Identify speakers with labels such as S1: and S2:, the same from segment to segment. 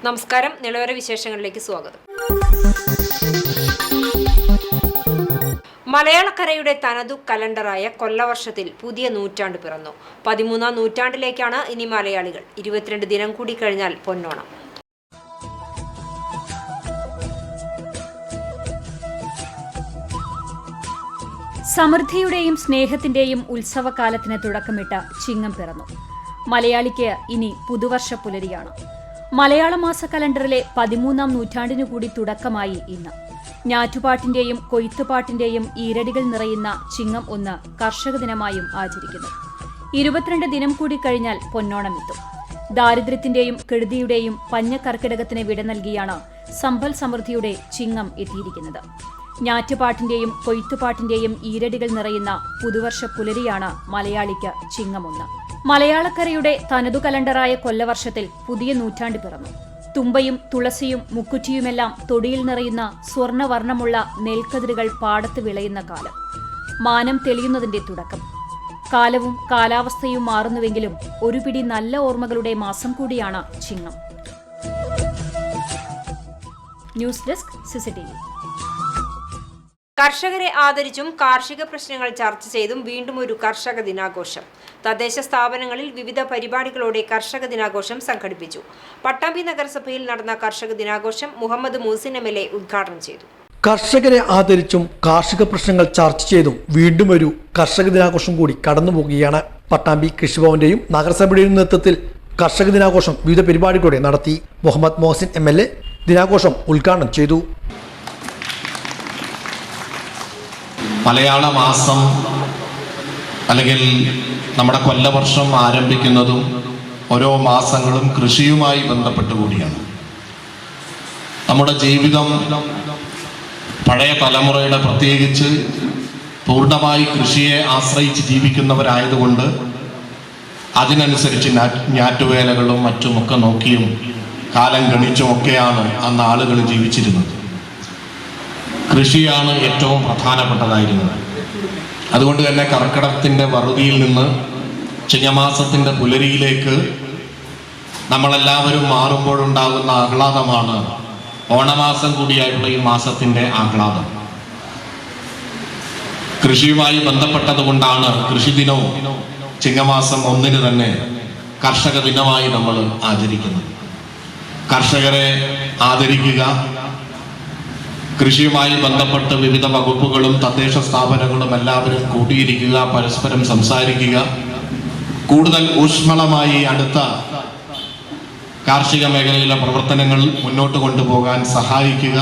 S1: നമസ്കാരം. നിലവര വിശേഷങ്ങളിലേക്ക് സ്വാഗതം. മലയാളക്കരയുടെ തനതു കലണ്ടറായ കൊല്ലവർഷത്തിൽ പുതിയ നൂറ്റാണ്ട് പിറന്നു. 13ാം നൂറ്റാണ്ടിലേക്കാണ് ഇനി മലയാളികൾ. 22 ദിനം കൂടി കഴിഞ്ഞാൽ പൊന്നോണം.
S2: സമൃദ്ധിയുടെയും സ്നേഹത്തിന്റെയും ഉത്സവകാലത്തിന് തുടക്കമിട്ട ചിങ്ങം പിറന്നു. മലയാളിക്ക് ഇനി പുതുവർഷ പുലരിയാണ്. മലയാള മാസ കലണ്ടറിലെ 13ാം നൂറ്റാണ്ടിനു കൂടി തുടക്കമായി ഇന്ന്. ഞാറ്റുപാട്ടിന്റെയും കൊയ്ത്തുപാട്ടിന്റെയും ഈരടികൾ നിറയുന്ന ചിങ്ങം 1 കർഷക ദിനമായും ആചരിക്കുന്നു. 22 ദിനം കൂടി കഴിഞ്ഞാൽ പൊന്നോണമെത്തും. ദാരിദ്ര്യത്തിന്റെയും കെടുതിയുടെയും പഞ്ഞക്കർക്കിടകത്തിന് വിട നൽകിയാണ് സമ്പൽ സമൃദ്ധിയുടെ ചിങ്ങം എത്തിയിരിക്കുന്നത്. ഞാറ്റുപാട്ടിന്റെയും കൊയ്ത്തുപാട്ടിന്റെയും ഈരടികൾ നിറയുന്ന പുതുവർഷ പുലരിയാണ് മലയാളിക്ക് ചിങ്ങം 1. മലയാളക്കരയുടെ തനതു കലണ്ടറായ കൊല്ലവർഷത്തിൽ പുതിയ നൂറ്റാണ്ട് പിറന്നു. തുമ്പയും തുളസിയും മുക്കുറ്റിയുമെല്ലാം തൊടിയിൽ നിറയുന്ന സ്വർണ്ണവർണ്ണമുള്ള നെൽക്കതിരുകൾ പാടത്ത് വിളയുന്ന കാലം. മാനം തെളിയുന്നതിന്റെ തുടക്കം. കാലവും കാലാവസ്ഥയും മാറുന്നുവെങ്കിലും ഒരു പിടി നല്ല ഓർമ്മകളുടെ മാസം കൂടിയാണ് ചിങ്ങം. News desk CCTV.
S1: കർഷകരെ ആദരിച്ചും കാർഷിക പ്രശ്നങ്ങൾ ചർച്ച ചെയ്തും വീണ്ടും ഒരു കർഷക ദിനാഘോഷം. തദ്ദേശ സ്ഥാപനങ്ങളിൽ വിവിധ പരിപാടികളോടെ കർഷക ദിനാഘോഷം സംഘടിപ്പിച്ചു. പട്ടാമ്പി നഗരസഭയിൽ നടന്ന കർഷക ദിനാഘോഷം മുഹമ്മദ് മൂസിൻ MLA ഉദ്ഘാടനം ചെയ്തു.
S3: കർഷകരെ ആദരിച്ചും കാർഷിക പ്രശ്നങ്ങൾ ചർച്ച ചെയ്തും വീണ്ടും ഒരു കർഷക ദിനാഘോഷം കൂടി കടന്നുപോകുകയാണ്. പട്ടാമ്പി കൃഷിഭവന്റെയും നഗരസഭയുടെയും നേതൃത്വത്തിൽ കർഷക ദിനാഘോഷം വിവിധ പരിപാടികളോടെ നടത്തി. മുഹമ്മദ് മൂസിൻ MLA ദിനാഘോഷം ഉദ്ഘാടനം ചെയ്തു.
S4: മലയാള മാസം അല്ലെങ്കിൽ നമ്മുടെ കൊല്ലവർഷം ആരംഭിക്കുന്നതും ഓരോ മാസങ്ങളും കൃഷിയുമായി ബന്ധപ്പെട്ട് കൂടിയാണ്. നമ്മുടെ ജീവിതം പഴയ തലമുറയുടെ പ്രത്യേകിച്ച് പൂർണ്ണമായി കൃഷിയെ ആശ്രയിച്ച് ജീവിക്കുന്നവരായതുകൊണ്ട് അതിനനുസരിച്ച് ഞാറ്റുവേലകളും മറ്റുമൊക്കെ നോക്കിയും കാലം ഗണിച്ചുമൊക്കെയാണ് അന്ന് ആളുകൾ ജീവിച്ചിരുന്നത്. കൃഷിയാണ് ഏറ്റവും പ്രധാനപ്പെട്ടതായിരുന്നത്. അതുകൊണ്ട് തന്നെ കർക്കിടകത്തിൻ്റെ വറുതിയിൽ നിന്ന് ചിങ്ങമാസത്തിൻ്റെ പുലരിയിലേക്ക് നമ്മളെല്ലാവരും മാറുമ്പോഴുണ്ടാകുന്ന ആഹ്ലാദമാണ് ഓണമാസം കൂടിയായിട്ടുള്ള ഈ മാസത്തിൻ്റെ ആഹ്ലാദം. കൃഷിയുമായി ബന്ധപ്പെട്ടതുകൊണ്ടാണ് കൃഷിദിനവും ചിങ്ങമാസം 1 തന്നെ കർഷക ദിനമായി നമ്മൾ ആചരിക്കുന്നത്. കർഷകരെ ആദരിക്കുക, കൃഷിയുമായി ബന്ധപ്പെട്ട് വിവിധ വകുപ്പുകളും തദ്ദേശ സ്ഥാപനങ്ങളും എല്ലാവരും കൂടിയിരിക്കുക, പരസ്പരം സംസാരിക്കുക, കൂടുതൽ ഊഷ്മളമായി അടുത്ത കാർഷിക മേഖലയിലെ പ്രവർത്തനങ്ങൾ മുന്നോട്ട് കൊണ്ടുപോകാൻ സഹായിക്കുക.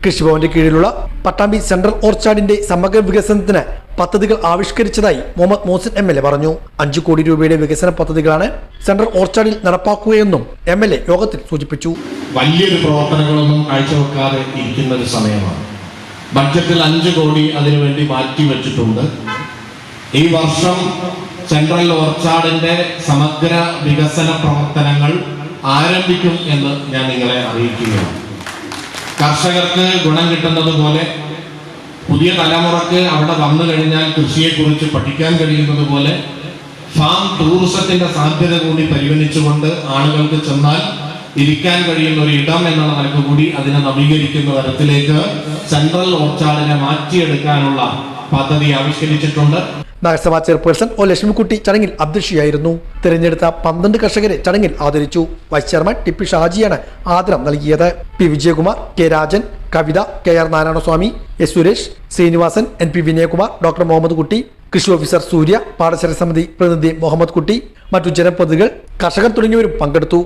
S3: കൃഷിഭവന്റെ കീഴിലുള്ള പട്ടാമ്പി സെൻട്രൽ ഓർച്ചാർഡിന്റെ സമഗ്ര വികസനത്തിന് പദ്ധതികൾ ആവിഷ്കരിച്ചതായി മുഹമ്മദ് മൂസിൻ MLA പറഞ്ഞു. 5 കോടി രൂപയുടെ വികസന പദ്ധതികളാണ് സെൻട്രൽ ഓർച്ചാർഡിൽ നടപ്പാക്കുകയെന്നും MLA യോഗത്തിൽ സൂചിപ്പിച്ചു.
S4: വലിയൊരു പ്രവർത്തനങ്ങളൊന്നും കാഴ്ചവെക്കാതെ ഇരിക്കുന്ന ഒരു സമയമാണ്. ബഡ്ജറ്റിൽ 5 കോടി അതിനുവേണ്ടി മാറ്റിവെച്ചിട്ടുണ്ട്. ഈ വർഷം സെൻട്രൽ ഓർച്ചാർഡിന്റെ സമഗ്ര വികസന പ്രവർത്തനങ്ങൾ ആരംഭിക്കും എന്ന് ഞാൻ നിങ്ങളെ അറിയിക്കുകയാണ്. കർഷകർക്ക് ഗുണം കിട്ടുന്നത് പോലെ പുതിയ തലമുറക്ക് അവിടെ വന്നു കഴിഞ്ഞാൽ കൃഷിയെക്കുറിച്ച് പഠിക്കാൻ കഴിയുന്നത് പോലെ ഫാം ടൂറിസത്തിന്റെ സാധ്യത കൂടി പരിഗണിച്ചുകൊണ്ട് ആളുകൾക്ക് ചെന്നാൽ ഇരിക്കാൻ കഴിയുന്ന ഒരു ഇടം എന്നുള്ള നിലക്ക് കൂടി അതിനെ നവീകരിക്കുന്ന തരത്തിലേക്ക് സെൻട്രൽ ഓർച്ചാർഡിനെ മാറ്റിയെടുക്കാനുള്ള പദ്ധതി ആവിഷ്കരിച്ചിട്ടുണ്ട്.
S3: നഗരസഭാ ചെയർപേഴ്സൺ O ലക്ഷ്മിക്കുട്ടി ചടങ്ങിൽ അധ്യക്ഷയായിരുന്നു. തിരഞ്ഞെടുത്ത 12 കർഷകരെ ചടങ്ങിൽ ആദരിച്ചു. വൈസ് ചെയർമാൻ TP ഷാജിയാണ് ആദരം നൽകിയത്. P Vijayakumar, K Rajan, Kavitha, KR Narayanaswamy, S Suresh, Srinivasan, NP Vinayakumar, doctor Muhammad Kutty, കൃഷി ഓഫീസർ സൂര്യ, പാടശേഖര സമിതി പ്രതിനിധി മുഹമ്മദ് കുട്ടി, മറ്റു ജനപ്രതിനിധികൾ, കർഷകർ തുടങ്ങിയവരും പങ്കെടുത്തു.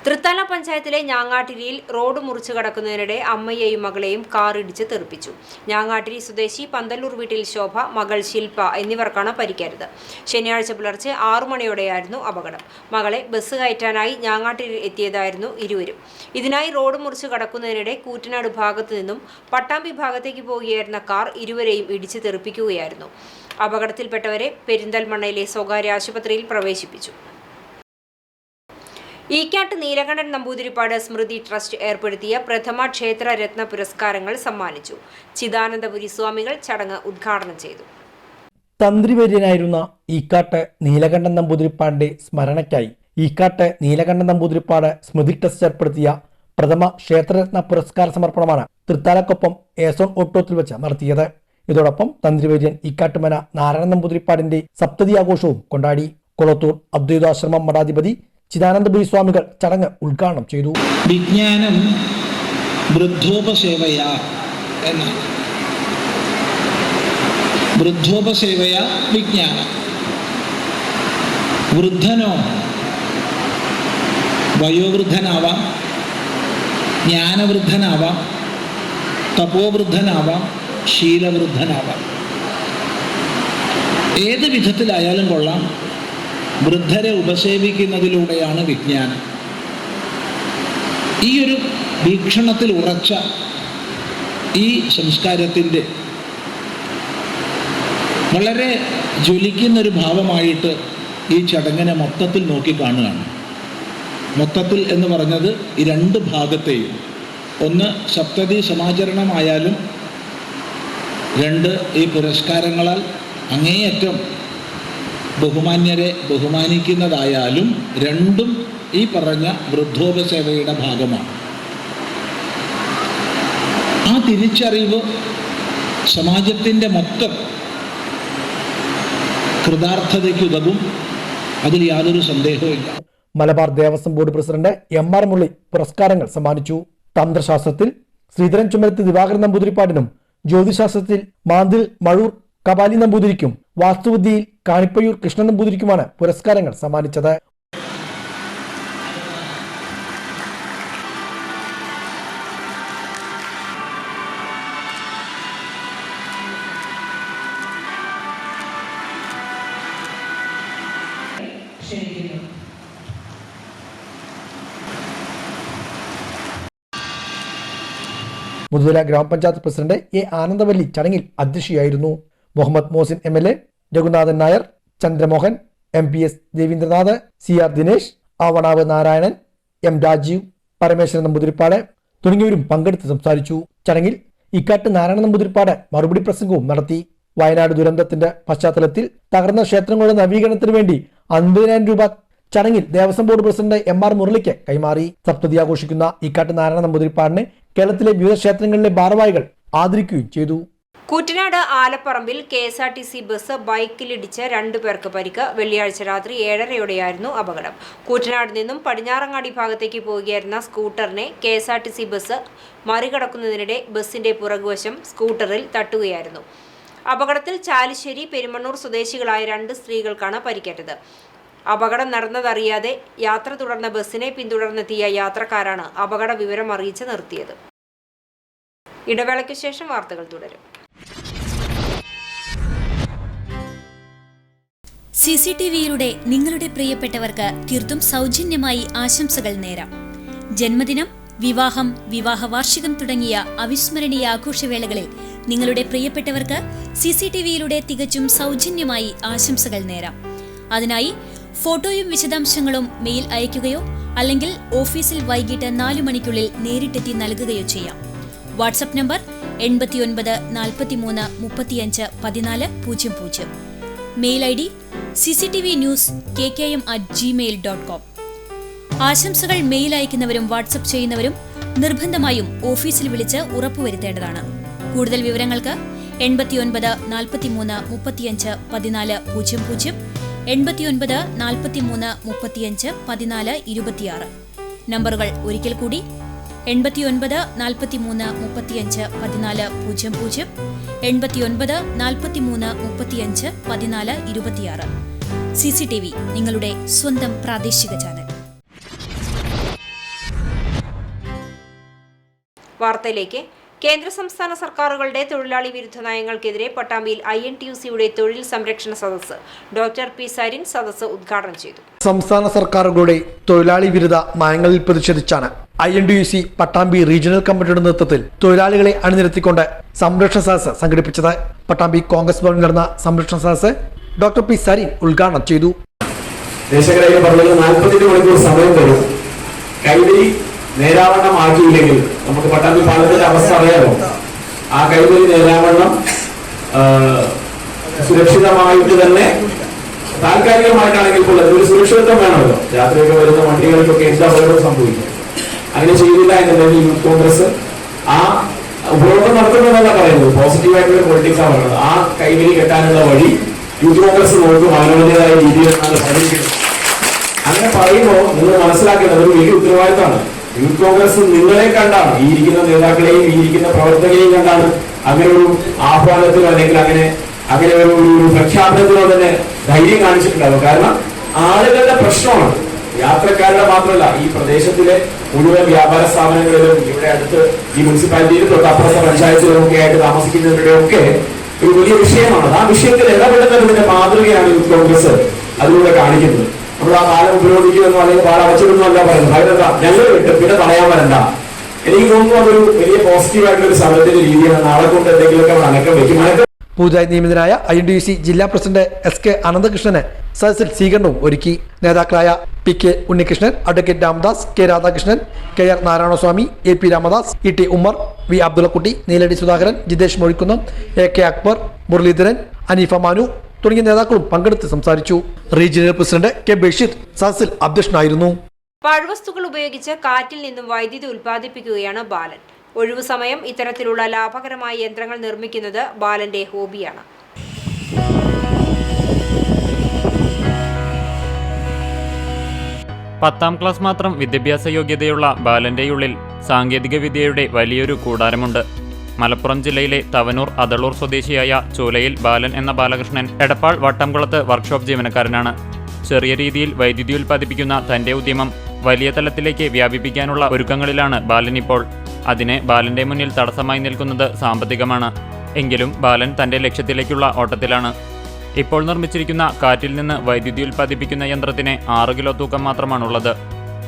S1: തൃത്താല പഞ്ചായത്തിലെ ഞാങ്ങാട്ടിരിയിൽ റോഡ് മുറിച്ചു കടക്കുന്നതിനിടെ അമ്മയെയും മകളെയും കാർ ഇടിച്ച് തെറിപ്പിച്ചു. ഞാങ്ങാട്ടിരി സ്വദേശി പന്തല്ലൂർ വീട്ടിൽ ശോഭ, മകൾ ശില്പ എന്നിവർക്കാണ് പരിക്കേറ്റത്. ശനിയാഴ്ച പുലർച്ചെ 6 മണിയോടെയായിരുന്നു അപകടം. മകളെ ബസ് കയറ്റാനായി ഞാങ്ങാട്ടിരി എത്തിയതായിരുന്നു ഇരുവരും. ഇതിനായി റോഡ് മുറിച്ചു കടക്കുന്നതിനിടെ കൂറ്റനാട് ഭാഗത്തു നിന്നും പട്ടാമ്പി ഭാഗത്തേക്ക് പോകുകയായിരുന്ന കാർ ഇരുവരെയും ഇടിച്ച് തെറിപ്പിക്കുകയായിരുന്നു. അപകടത്തിൽപ്പെട്ടവരെ പെരിന്തൽമണ്ണയിലെ സ്വകാര്യ ആശുപത്രിയിൽ പ്രവേശിപ്പിച്ചു. ഈക്കാട്ട് നീലകണ്ഠൻ നമ്പൂതിരിപ്പാട് സ്മൃതി ട്രസ്റ്റ് ഏർപ്പെടുത്തിയ പ്രഥമ ക്ഷേത്ര രത്ന പുരസ്കാരങ്ങൾ സമ്മാനിച്ചു. ചിദാനന്ദപുരി സ്വാമികൾ ചടങ്ങ് ഉദ്ഘാടനം ചെയ്തു.
S3: തന്ത്രിവര്യനായിരുന്ന ഈക്കാട്ട് നീലകണ്ഠൻ നമ്പൂതിരിപ്പാടിന്റെ സ്മരണയ്ക്കായി ഈക്കാട്ട് നീലകണ്ഠൻ നമ്പൂതിരിപ്പാട് സ്മൃതി ട്രസ്റ്റ് ഏർപ്പെടുത്തിയ പ്രഥമ ക്ഷേത്രരത്ന പുരസ്കാര സമർപ്പണമാണ് തൃത്താലക്കൊപ്പം ഏസോൺ ഓട്ടോത്തിൽ വെച്ച് നടത്തിയത്. ഇതോടൊപ്പം തന്ത്രിവര്യൻ ഈക്കാട്ടുമന നാരായണൻ നമ്പൂതിരിപ്പാടിന്റെ സപ്തതി ആഘോഷവും കൊണ്ടാടി. കൊളത്തൂർ അദ്വൈതാശ്രമം മഠാധിപതി ചിദാനന്ദപുരി സ്വാമികൾ ചടങ്ങ് ഉദ്ഘാടനം ചെയ്തു.
S5: വിജ്ഞാനം വൃദ്ധോപസേവയ എന്നാണ്. വൃദ്ധോപസേവയ വിജ്ഞാനം. വൃദ്ധനോ വയോവൃദ്ധനാവാം, ജ്ഞാനവൃദ്ധനാവാം, തപോവൃദ്ധനാവാം, ശീലവൃദ്ധനാവാം. ഏത് വിധത്തിലായാലും കൊള്ളാം, വൃദ്ധരെ ഉപസേവിക്കുന്നതിലൂടെയാണ് വിജ്ഞാനം. ഈ ഒരു വീക്ഷണത്തിൽ ഉറച്ച ഈ സംസ്കാരത്തിൻ്റെ വളരെ ജ്വലിക്കുന്നൊരു ഭാവമായിട്ട് ഈ ചടങ്ങിനെ മൊത്തത്തിൽ നോക്കിക്കാണുകയാണ്. മൊത്തത്തിൽ എന്ന് പറഞ്ഞത് ഈ രണ്ട് ഭാഗത്തെയും, ഒന്ന് സപ്തതി സമാചരണമായാലും, രണ്ട് ഈ പുരസ്കാരങ്ങളാൽ അങ്ങേയറ്റം ബഹുമാന്യരെ ബഹുമാനിക്കുന്നതായാലും, രണ്ടും ഈ പറഞ്ഞ വൃദ്ധോപസേവയുടെ ഭാഗമാണ്. ആ തിരിച്ചറിവ് സമാജത്തിൻ്റെ മൊത്തം കൃതാർത്ഥതയ്ക്കുതകും, അതിൽ യാതൊരു സന്ദേഹവുമില്ല.
S3: Malabar Devaswom board president M.R. Murali പുരസ്കാരങ്ങൾ സമ്മാനിച്ചു. തന്ത്രശാസ്ത്രത്തിൽ ശ്രീധരൻ ചുമരത്ത് ദിവാകരൻ നമ്പൂതിരിപ്പാടിനും, ജ്യോതിശാസ്ത്രത്തിൽ മാന്തിൽ മഴൂർ കപാലി നമ്പൂതിരിക്കും, വാസ്തുവിദ്യയിൽ കാണിപ്പയ്യൂർ കൃഷ്ണൻ നമ്പൂതിരിക്കുമാണ് പുരസ്കാരങ്ങൾ സമ്മാനിച്ചത്. മുതുതല ഗ്രാമപഞ്ചായത്ത് പ്രസിഡന്റ് A. ആനന്ദവല്ലി ചടങ്ങിൽ അധ്യക്ഷയായിരുന്നു. Muhammad Mohsin MLA, Raghunathan Nair, Chandramohan, MPS Ravindranath, CR Dinesh, ആവണാവ് Narayanan, M. Rajeev, Parameswaran Namboodiripad തുടങ്ങിയവരും പങ്കെടുത്ത് സംസാരിച്ചു. ചടങ്ങിൽ ഈക്കാട്ട് നാരായണൻ നമ്പൂതിരിപ്പാട് മറുപടി പ്രസംഗവും നടത്തി. വയനാട് ദുരന്തത്തിന്റെ പശ്ചാത്തലത്തിൽ തകർന്ന ക്ഷേത്രങ്ങളുടെ നവീകരണത്തിന് വേണ്ടി 50,000 രൂപ ചടങ്ങിൽ ദേവസ്വം ബോർഡ് പ്രസിഡന്റ് M.R. മുരളിക്ക് കൈമാറി. സപ്തതി ആഘോഷിക്കുന്ന ഈക്കാട്ട് നാരായണൻ നമ്പൂതിരിപ്പാടിനെ കേരളത്തിലെ വിവിധ ക്ഷേത്രങ്ങളിലെ ഭാരവാഹികൾ ആദരിക്കുകയും ചെയ്തു.
S1: കൂറ്റനാട് ആലപ്പറമ്പിൽ KSRTC ബസ് ബൈക്കിലിടിച്ച് 2 പേർക്ക് പരിക്ക്. വെള്ളിയാഴ്ച രാത്രി 7:30യോടെയായിരുന്നു അപകടം. കൂറ്റനാട് നിന്നും പടിഞ്ഞാറങ്ങാടി ഭാഗത്തേക്ക് പോവുകയായിരുന്ന സ്കൂട്ടറിനെ KSRTC ബസ് മറികടക്കുന്നതിനിടെ ബസിന്റെ പുറകുവശം സ്കൂട്ടറിൽ തട്ടുകയായിരുന്നു. അപകടത്തിൽ ചാലിശ്ശേരി പെരുമണ്ണൂർ സ്വദേശികളായ 2 സ്ത്രീകൾക്കാണ് പരിക്കേറ്റത്. അപകടം നടന്നതറിയാതെ യാത്ര തുടർന്ന ബസ്സിനെ പിന്തുടർന്നെത്തിയ യാത്രക്കാരാണ് അപകട വിവരം അറിയിച്ച് നിർത്തിയത്. ഇടവേളയ്ക്ക് ശേഷം വാർത്തകൾ തുടരും.
S2: CCTVയിലൂടെ നിങ്ങളുടെ പ്രിയപ്പെട്ടവർക്ക് തീർത്തും സൗജന്യമായി ആശംസകൾ നേരാം. ജന്മദിനം, വിവാഹം, വിവാഹ വാർഷികം തുടങ്ങിയ അവിസ്മരണീയ ആഘോഷവേളകളിൽ നിങ്ങളുടെ പ്രിയപ്പെട്ടവർക്ക് CCTVയിലൂടെ തികച്ചും സൗജന്യമായി ആശംസകൾ നേരാം. അതിനായി ഫോട്ടോയും വിശദാംശങ്ങളും മെയിൽ അയയ്ക്കുകയോ അല്ലെങ്കിൽ ഓഫീസിൽ വൈകിട്ട് 4 മണിക്കുള്ളിൽ നേരിട്ടെത്തി നൽകുകയോ ചെയ്യാം. WhatsApp number 89 43 35 14 00. Mail ID cctvnews@gmail.com. ആശംസകൾ മെയിൽ അയക്കുന്നവരും വാട്സ്ആപ്പ് ചെയ്യുന്നവരും നിർബന്ധമായും ഓഫീസിൽ വിളിച്ച് ഉറപ്പുവരുത്തേണ്ടതാണ്. കൂടുതൽ വിവരങ്ങൾക്ക് 89 43 35 14 00, 89 43 35 14 26. നമ്പറുകൾ ഒരിക്കൽ കൂടി 89 43 35 14 00, 89 43 35 14 26. CCTV, നിങ്ങളുടെ സ്വന്തം പ്രാദേശിക ചാനൽ.
S1: വാർത്തയിലേക്ക്. കേന്ദ്ര സംസ്ഥാന സർക്കാരുകളുടെ തൊഴിലാളി വിരുദ്ധ നയങ്ങൾക്കെതിരെ പട്ടാമ്പിയിൽ INTUC-യുടെ തൊഴിൽ സംരക്ഷണ സദസ്സ് ഡോക്ടർ P. സരിൻ സദസ്സ് ഉദ്ഘാടനം ചെയ്തു.
S3: സംസ്ഥാന സർക്കാരുകളുടെ തൊഴിലാളി വിരുദ്ധ നയങ്ങളിൽ പ്രതിഷേധിച്ചാണ് INTUC പട്ടാമ്പി റീജിയണൽ കമ്മിറ്റിയുടെ നേതൃത്വത്തിൽ തൊഴിലാളികളെ അണിനിരത്തിക്കൊണ്ട് സംരക്ഷണ സദസ്സ് സംഘടിപ്പിച്ചത്. പട്ടാമ്പി കോൺഗ്രസ് ഭവനിൽ നടന്ന സംരക്ഷണ സദസ്സ് ഡോക്ടർ P. സരിൻ ഉദ്ഘാടനം ചെയ്തു.
S6: 40 മണിക്കൂർ സമയം തരും. കൈവരി നേരാവണ്ണം ആക്കിയില്ലെങ്കിൽ നമുക്ക് പട്ടാമ്പി പാലത്തിന്റെ അവസ്ഥ അറിയാമോ? ആ കൈവരി നേരാവണ്ണം സുരക്ഷിതമായിട്ട് തന്നെ താൽക്കാലികമായിട്ടാണെങ്കിൽ പോലും അതൊരു സുരക്ഷിതത്വം വേണമല്ലോ. രാത്രിയൊക്കെ വരുന്ന വണ്ടികൾക്കൊക്കെ എന്താ അപകടം സംഭവിക്കും. അങ്ങനെ ചെയ്തില്ല എന്നുണ്ടെങ്കിൽ യൂത്ത് കോൺഗ്രസ് ആ ഉപരോധം നടത്തുന്നതല്ല പറയുന്നത്, പോസിറ്റീവായിട്ടുള്ള പൊളിറ്റിക്സ് ആണ് പറയുന്നത്. ആ കൈവരി കെട്ടാനുള്ള വഴി യൂത്ത് കോൺഗ്രസ് നോക്കും അവനവന്റേതായ രീതിയിലാണ് പഠിക്കുന്നത്. അങ്ങനെ പറയുമ്പോൾ നിങ്ങൾ മനസ്സിലാക്കേണ്ടത് ഒരു വലിയ ഉത്തരവാദിത്തമാണ്. യൂത്ത് കോൺഗ്രസ് നിങ്ങളെ കണ്ടാണ്, ഈ ഇരിക്കുന്ന നേതാക്കളെയും ഈ ഇരിക്കുന്ന പ്രവർത്തകരെയും കണ്ടാണ് അങ്ങനെ ഒരു ആഹ്വാനത്തിനോ അല്ലെങ്കിൽ അങ്ങനെ ഒരു പ്രഖ്യാപനത്തിനോ തന്നെ ധൈര്യം കാണിച്ചിട്ടുണ്ടാവും. കാരണം ആളുകളുടെ പ്രശ്നമാണ്, യാത്രക്കാരുടെ മാത്രമല്ല, ഈ പ്രദേശത്തിലെ മുഴുവൻ വ്യാപാര സ്ഥാപനങ്ങളിലും ഇവിടെ അടുത്ത് ഈ മുനിസിപ്പാലിറ്റിയിലും തൊട്ടപ്പുറത്തെ പഞ്ചായത്തിലും ഒക്കെ ആയിട്ട് താമസിക്കുന്നവരുടെ ഒക്കെ ഒരു വലിയ വിഷയമാണ്. ആ വിഷയത്തിൽ ഇടപെടുന്നതിന്റെ മാതൃകയാണ് യൂത്ത് കോൺഗ്രസ് അതിലൂടെ കാണിക്കുന്നത്. നമ്മൾ ആ പാലം ഉപരോധിക്കുമെന്നോ അല്ലെങ്കിൽ പാലം അടച്ചിടുന്നോ അല്ല പറയുന്നത്. ഭയങ്കര ഞങ്ങൾ വിട്ട് പിന്നെ പറയാൻ വരണ്ട. എനിക്ക് തോന്നുന്നു അതൊരു വലിയ പോസിറ്റീവായിട്ടുള്ള ഒരു സമരത്തിന്റെ രീതിയാണ്. നാളെ കൊണ്ട് എന്തെങ്കിലുമൊക്കെ അനക്കം വെക്കും.
S3: പുതുതായി നിയമിതനായ INTUC ജില്ലാ പ്രസിഡന്റ് SK അനന്തകൃഷ്ണന് സദസ്സിൽ സ്വീകരണവും ഒരുക്കി. നേതാക്കളായ PK Unnikrishnan, advocate Ramadas, K Radhakrishnan, KR Narayanaswamy, AP Ramadas, ET Ummer, V Abdullakutty, Neeladi Sudhakaran, Jithesh Mozhikkunnam, AK Akbar, Muraleedharan, Aneefa Manu തുടങ്ങിയ നേതാക്കളും പങ്കെടുത്ത് സംസാരിച്ചു. റീജിയണൽ പ്രസിഡന്റ് K ബഷീർ സദസ്സിൽ അധ്യക്ഷനായിരുന്നു.
S1: പാഴ്വസ്തുക്കൾ ഉപയോഗിച്ച് കാറ്റിൽ നിന്നും വൈദ്യുതി ഉൽപ്പാദിപ്പിക്കുകയാണ് ബാലൻ. ഒഴിവു സമയം ഇത്തരത്തിലുള്ള ലാഭകരമായ യന്ത്രങ്ങൾ നിർമ്മിക്കുന്നത് ബാലന്റെ ഹോബിയാണ്.
S7: പത്താം ക്ലാസ് മാത്രം വിദ്യാഭ്യാസ യോഗ്യതയുള്ള ബാലന്റെ ഉള്ളിൽ സാങ്കേതിക വിദ്യയുടെ വലിയൊരു കൂടാരമുണ്ട്. മലപ്പുറം ജില്ലയിലെ തവനൂർ അതളൂർ സ്വദേശിയായ ചോലയിൽ ബാലൻ എന്ന ബാലകൃഷ്ണൻ എടപ്പാൾ വട്ടംകുളത്ത് വർക്ക്ഷോപ്പ് ജീവനക്കാരനാണ്. ചെറിയ രീതിയിൽ വൈദ്യുതി ഉൽപ്പാദിപ്പിക്കുന്ന തന്റെ ഉദ്യമം വലിയ തലത്തിലേക്ക് വ്യാപിപ്പിക്കാനുള്ള ഒരുക്കങ്ങളിലാണ് ബാലൻ ഇപ്പോൾ. അതിന് ബാലന്റെ മുന്നിൽ തടസ്സമായി നിൽക്കുന്നത് സാമ്പത്തികമാണ്. എങ്കിലും ബാലൻ തന്റെ ലക്ഷ്യത്തിലേക്കുള്ള ഓട്ടത്തിലാണ്. ഇപ്പോൾ നിർമ്മിച്ചിരിക്കുന്ന കാറ്റിൽ നിന്ന് വൈദ്യുതി ഉൽപ്പാദിപ്പിക്കുന്ന യന്ത്രത്തിന് 6 കിലോ തൂക്കം മാത്രമാണുള്ളത്.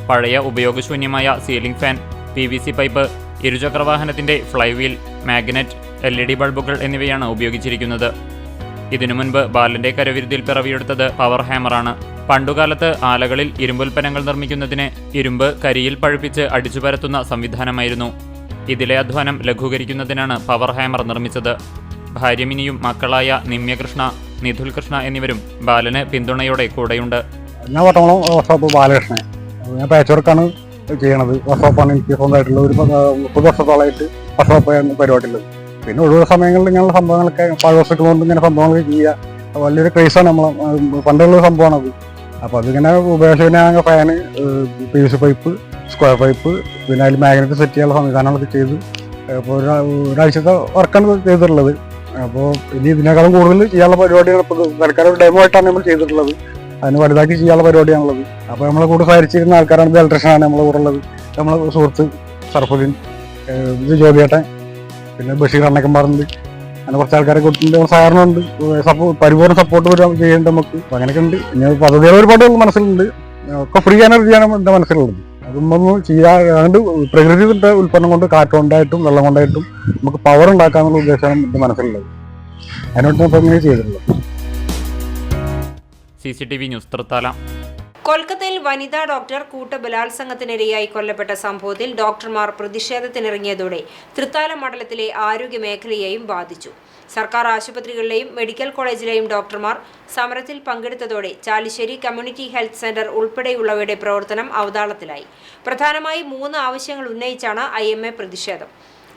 S7: പഴയ ഉപയോഗശൂന്യമായ സീലിംഗ് ഫാൻ, PVC പൈപ്പ്, ഇരുചക്രവാഹനത്തിന്റെ ഫ്ലൈവീൽ, മാഗ്നറ്റ്, LED ബൾബുകൾ എന്നിവയാണ് ഉപയോഗിച്ചിരിക്കുന്നത്. ഇതിനു മുൻപ് ബാലന്റെ കരവിരുതിൽ പിറവിയെടുത്തത് പവർ ഹാമറാണ്. പണ്ടുകാലത്ത് ആലകളിൽ ഇരുമ്പുൽപ്പന്നങ്ങൾ നിർമ്മിക്കുന്നതിന് ഇരുമ്പ് കരിയിൽ പഴുപ്പിച്ച് അടിച്ചു പരത്തുന്ന സംവിധാനമായിരുന്നു. ഇതിലെ അധ്വാനം ലഘൂകരിക്കുന്നതിനാണ് പവർ ഹാമർ നിർമ്മിച്ചത്. ഭാര്യ മിനിയും മക്കളായ നിമ്യകൃഷ്ണ, നിധുൽ കൃഷ്ണ എന്നിവരും ബാലന് പിന്തുണയോടെ കൂടെയുണ്ട്.
S8: ഞാൻ വട്ടംകുളം വർക്ക്ഷോപ്പ് ബാലകൃഷ്ണൻ, ഞാൻ പാച്ച് വർക്കാണ് ചെയ്യണത്. വർക്ക്ഷോപ്പാണ് എനിക്ക് സ്വന്തമായിട്ടുള്ള ഒരു 30 വർഷത്തോളമായിട്ട് വർക്ക്ഷോപ്പ് പരിപാടിയുള്ളത്. പിന്നെ ഒഴിവ് സമയങ്ങളിൽ ഇങ്ങനെയുള്ള സംഭവങ്ങളൊക്കെ പാഴ്വസ്തുക്കൾ കൊണ്ട് ഇങ്ങനെ സംഭവങ്ങൾ ചെയ്യുക വലിയൊരു ക്രേസാണ്. പണ്ടുള്ള സംഭവമാണ് അത്. അപ്പോൾ അതിങ്ങനെ ഉപയോഗശൂന്യമായ fan, PVC pipe, square pipe, പിന്നെ അതിൽ മാഗ്നറ്റ് സെറ്റ് ചെയ്യാനുള്ള സംവിധാനങ്ങളൊക്കെ ചെയ്ത് ഇപ്പോൾ ഒരാഴ്ചത്തെ വർക്കാണ് ചെയ്തിട്ടുള്ളത്. അപ്പോൾ ഇനി ഇതിനേക്കാളും കൂടുതൽ ചെയ്യാനുള്ള പരിപാടികൾ ഇപ്പോൾ തൽക്കാലം ഡെമോ ആയിട്ടാണ് നമ്മൾ ചെയ്തിട്ടുള്ളത്. അതിന് വലുതാക്കി ചെയ്യാനുള്ള പരിപാടിയാണുള്ളത്. അപ്പോൾ നമ്മളെ കൂടെ സഹകരിച്ചിരുന്ന ആൾക്കാരാണ്, ഇലക്ട്രീഷ്യനാണ് നമ്മളെ കൂടെ ഉള്ളത്. നമ്മളെ സുഹൃത്ത് സർഫുദ്ദീൻ, ഇത് ജ്യോതിയേട്ടൻ, പിന്നെ ബഷീർ അണ്ണക്കന്മാറുണ്ട്. അങ്ങനെ കുറച്ച് ആൾക്കാരെ കൊടുത്തിട്ട് സഹകരണമുണ്ട്. പരിപൂർണ്ണ സപ്പോർട്ട് ചെയ്യുന്നുണ്ട് നമുക്ക്. അപ്പോൾ അങ്ങനെയൊക്കെ ഉണ്ട്. ഇനി പദ്ധതികൾ ഒരുപാട് മനസ്സിലുണ്ട്. ഒക്കെ ഫ്രീ എനർജി ആണ് എൻ്റെ മനസ്സിലുള്ളത്. അതൊന്നും ചെയ്യാണ്ട് പ്രകൃതിയുടെ ഉൽപ്പന്നം കൊണ്ട് കാറ്റുകൊണ്ടായിട്ടും വെള്ളം കൊണ്ടായിട്ടും നമുക്ക് പവർ ഉണ്ടാക്കാന്നുള്ള ഉദ്ദേശമാണ് എൻ്റെ മനസ്സിലുള്ളത്. അതിനോട്ട് ഇപ്പോൾ ഇങ്ങനെ ചെയ്തിട്ടുള്ളത്.
S7: CCTV news Thrithala.
S1: കൊൽക്കത്തയിൽ വനിതാ ഡോക്ടർ കൂട്ടബലാത്സംഗത്തിനിരയായി കൊല്ലപ്പെട്ട സംഭവത്തിൽ ഡോക്ടർമാർ പ്രതിഷേധത്തിനിറങ്ങിയതോടെ തൃത്താല മണ്ഡലത്തിലെ ആരോഗ്യ മേഖലയെയും ബാധിച്ചു. സർക്കാർ ആശുപത്രികളിലെയും മെഡിക്കൽ കോളേജിലെയും ഡോക്ടർമാർ സമരത്തിൽ പങ്കെടുത്തതോടെ ചാലിശ്ശേരി കമ്മ്യൂണിറ്റി ഹെൽത്ത് സെന്റർ ഉൾപ്പെടെയുള്ളവയുടെ പ്രവർത്തനം അവതാളത്തിലായി. പ്രധാനമായും 3 ആവശ്യങ്ങൾ ഉന്നയിച്ചാണ് IMA പ്രതിഷേധം.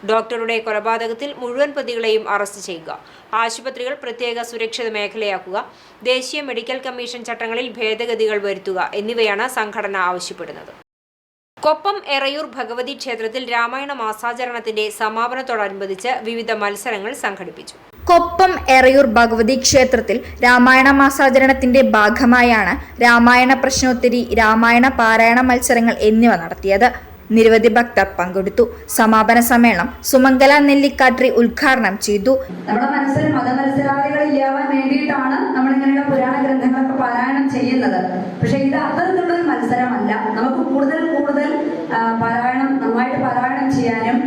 S1: ഡോക്ടറുടെ കൊലപാതകത്തിൽ മുഴുവൻ പ്രതികളെയും അറസ്റ്റ് ചെയ്യുക, ആശുപത്രികൾ പ്രത്യേക സുരക്ഷിത മേഖലയാക്കുക, ദേശീയ മെഡിക്കൽ കമ്മീഷൻ ചട്ടങ്ങളിൽ ഭേദഗതികൾ വരുത്തുക എന്നിവയാണ് സംഘടന ആവശ്യപ്പെടുന്നത്. കൊപ്പം എറയൂർ ഭഗവതി ക്ഷേത്രത്തിൽ രാമായണ മാസാചരണത്തിന്റെ സമാപനത്തോടനുബന്ധിച്ച് വിവിധ മത്സരങ്ങൾ സംഘടിപ്പിച്ചു.
S9: കൊപ്പം എറയൂർ ഭഗവതി ക്ഷേത്രത്തിൽ രാമായണ മാസാചരണത്തിന്റെ ഭാഗമായാണ് രാമായണ പ്രശ്നോത്തരി, രാമായണ പാരായണ മത്സരങ്ങൾ എന്നിവ നടത്തിയത്. നിരവധി ഭക്തർ പങ്കെടുത്തു. സമാപന സമ്മേളനം സുമംഗല നെല്ലിക്കാട്രി ഉദ്ഘാടനം ചെയ്തു.
S10: നമ്മുടെ മനസ്സിൽ മതമത്സരാദികളില്ലാവാൻ വേണ്ടിയിട്ടാണ് നമ്മളിങ്ങനെയുള്ള പുരാണ ഗ്രന്ഥങ്ങളൊക്കെ പാരായണം ചെയ്യുന്നത്. പക്ഷെ ഇത് അത്തരത്തിലുള്ള ഒരു മത്സരമല്ല. നമുക്ക് കൂടുതൽ പാരായണം നന്നായിട്ട് പാരായണം ചെയ്യാനും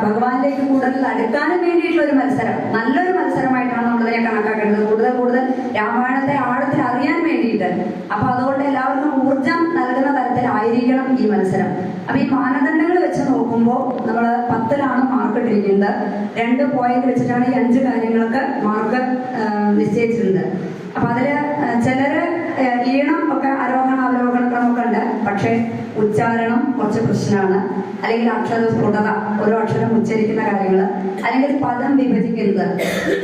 S10: ഭഗവാനിലേക്ക് കൂടുതൽ അടുക്കാനും വേണ്ടിയിട്ടുള്ള ഒരു മത്സരം, നല്ലൊരു മത്സരമായിട്ടാണ് നമ്മളിതിനെ കണക്കാക്കേണ്ടത്. കൂടുതൽ രാമായണത്തെ ആഴത്തിൽ അറിയാൻ വേണ്ടിയിട്ട്. അപ്പൊ അതുകൊണ്ട് എല്ലാവർക്കും ഊർജം നൽകുന്ന തരത്തിലായിരിക്കണം ഈ മത്സരം. അപ്പൊ ഈ മാനദണ്ഡങ്ങൾ വെച്ച് നോക്കുമ്പോൾ നമ്മൾ 10ലാണ് മാർക്ക് ഇട്ടിരിക്കുന്നത്. 2 പോയിന്റ് വെച്ചിട്ടാണ് ഈ 5 കാര്യങ്ങൾക്ക് മാർക്ക് നിശ്ചയിച്ചിട്ടുണ്ട്. അപ്പൊ അതില് ചിലര് ഈണം ഒക്കെ ആരോഹണ അവരോഹണ ക്രമമൊക്കെ ഉണ്ട്, പക്ഷെ ഉച്ചാരണം കുറച്ച് പ്രശ്നമാണ്. അല്ലെങ്കിൽ അക്ഷര സ്ഫുടത, ഓരോ അക്ഷരം ഉച്ചരിക്കുന്ന കാര്യങ്ങൾ, അല്ലെങ്കിൽ പദം വിഭജിക്കുന്നത്.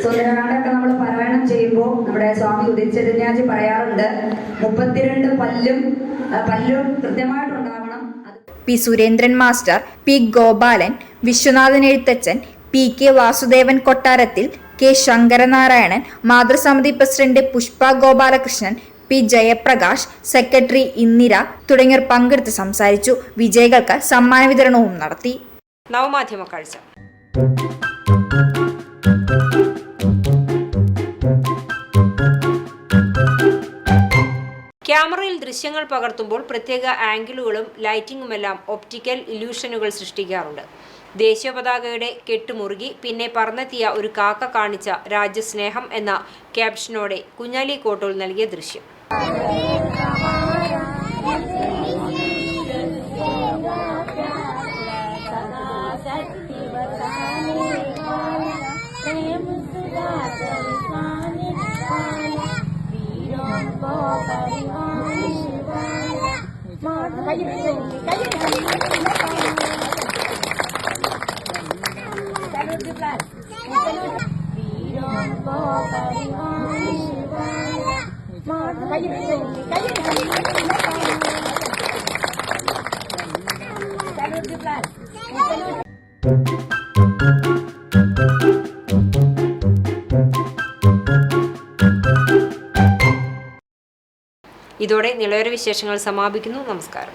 S10: സുന്ദരകാണ്ഡമൊക്കെ നമ്മൾ പാരായണം ചെയ്യുമ്പോൾ നമ്മുടെ സ്വാമി ഉദിച്ചരിഞ്ഞാജി പറയാറുണ്ട്, 32 പല്ലും കൃത്യമായിട്ടുണ്ടാവണം.
S9: P Surendran master, P Gopalan, Viswanathan Ezhuthachan, P K Vasudevan Kottarathil, K Sankaranarayanan, മാതൃസമിതി president Pushpa Gopalakrishnan, P Jayaprakash, secretary Indira തുടങ്ങിയവർ പങ്കെടുത്ത് സംസാരിച്ചു. വിജയികൾക്ക് സമ്മാന വിതരണവും നടത്തി.
S1: നവമാധ്യമ കാഴ്ച. ക്യാമറയിൽ ദൃശ്യങ്ങൾ പകർത്തുമ്പോൾ പ്രത്യേക ആംഗിളുകളും ലൈറ്റിംഗുമെല്ലാം ഒപ്റ്റിക്കൽ ഇല്യൂഷനുകൾ സൃഷ്ടിക്കാറുണ്ട്. ദേശീയ പതാകയുടെ കെട്ടുമുറുകി പിന്നെ പറന്നെത്തിയ ഒരു കാക്ക കാണിച്ച രാജ്യസ്നേഹം എന്ന ക്യാപ്ഷനോടെ കുഞ്ഞാലി കോട്ടൂൾ നൽകിയ ദൃശ്യം. ഇതോടെ നിളയൊരു വിശേഷങ്ങൾ സമാപിക്കുന്നു. നമസ്കാരം.